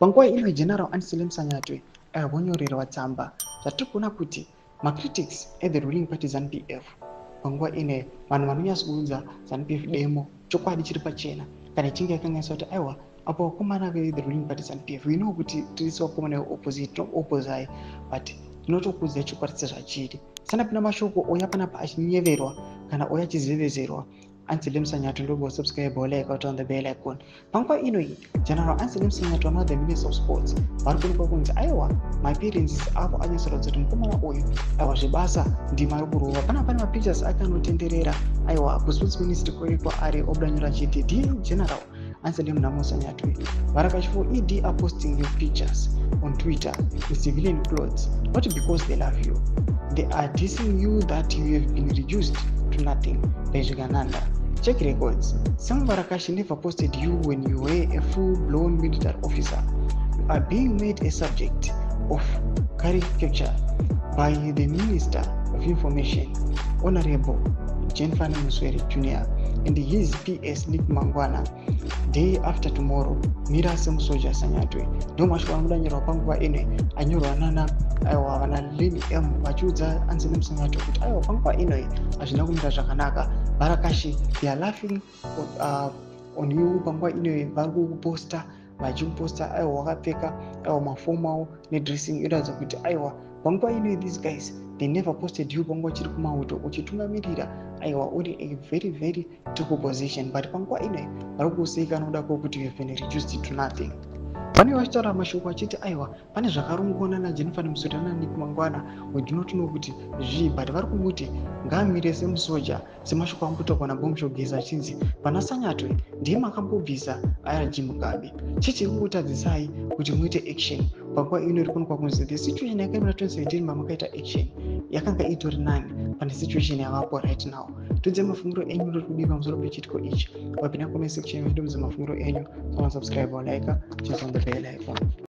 Panguva ino General Anselm Sanyatwe vonyorerwa tsamba zvatiri kuti macritics at the ruling party ZANU-PF panguva ine vanhu vanonyatsoudza ZANU-PF demo chokwadi chiri pachena kana ichinge yakanyaisa kuti aiwa apo vakomana ve the ruling party ZANU-PF we know kuti tiri vakomana veopposite opposite but tinotokuudzai chokwadi sezvachiri sana pina mashoko oya panapa achinyeverwa kana oya achizevezerwa. Anselm Sanyatwe ndogo subscribe like out on the bell icon. Panguva ino General Anselm Sanyatwe one of the Minister of Sports varikuonekwa kunzi aiwa maappearances avo anyasoratidza kuti mukomana uyu aiwa zvebasa ndima rokurova pane mapictures ake anotenderera aiwa kusports ministry koikwa ari obudanyura chiti General Anselm Namo Sanyatwe varakashifo ED are posting your pictures on Twitter in civilian clothes not because they love you, they are dissing you that you have been reduced to nothing. Bejigananda. Check records. Some Varakashi never posted you when you were a full-blown military officer. You are being made a subject of caricature by the Minister of Information, Honorable Jenfani Musweri Jr. and his PS Nick Mangwana. Day after tomorrow, Mira Samsoja Sanyatwe. No much for Amudanyara Panguva ine, Anyura Nana, Iwa Lini M. Machuza, Anselm Sanyatwe, but Iwa Panguva ine, Ashinakumta Shakanaka, Barakashi, they are laughing on you, Panguva ine, Bagu poster, Majum poster, Iwa Wakapeka, Iwa Mafomao, ne dressing Ida Zakuti, Iwa. Panguva ine, these guys, they never posted you Panguva Chirkumauto, Uchitunga Mirira, Iwa odi a very tough position, but panguva ine varikuseka noda kuti you have been reduced to nothing. Pane vachitaura mashoko achiti aiwa pane zvakarongona naJenfani Musweri naNick Mangwana we do not know kuti zvii, but vari kumuti ngaamire semusoja semashoko ambotaurwa naBhomshogeza achinzi pana Sanyatwe ndiye makambobvisa IRG Mugabe. Chichiri kutadzisai kuti muite action panguva ino iri kuonekwa kunzi the situation yakaimira 2017 mamakaita action yakanga itori nani pane situation yavapo right now. Tudze mafunguro enyu muri kudii pamusoro pechitiko ichi. Wapinda comment section yedu mudze mafunguro enyu, subscribe or like, just on the bell icon.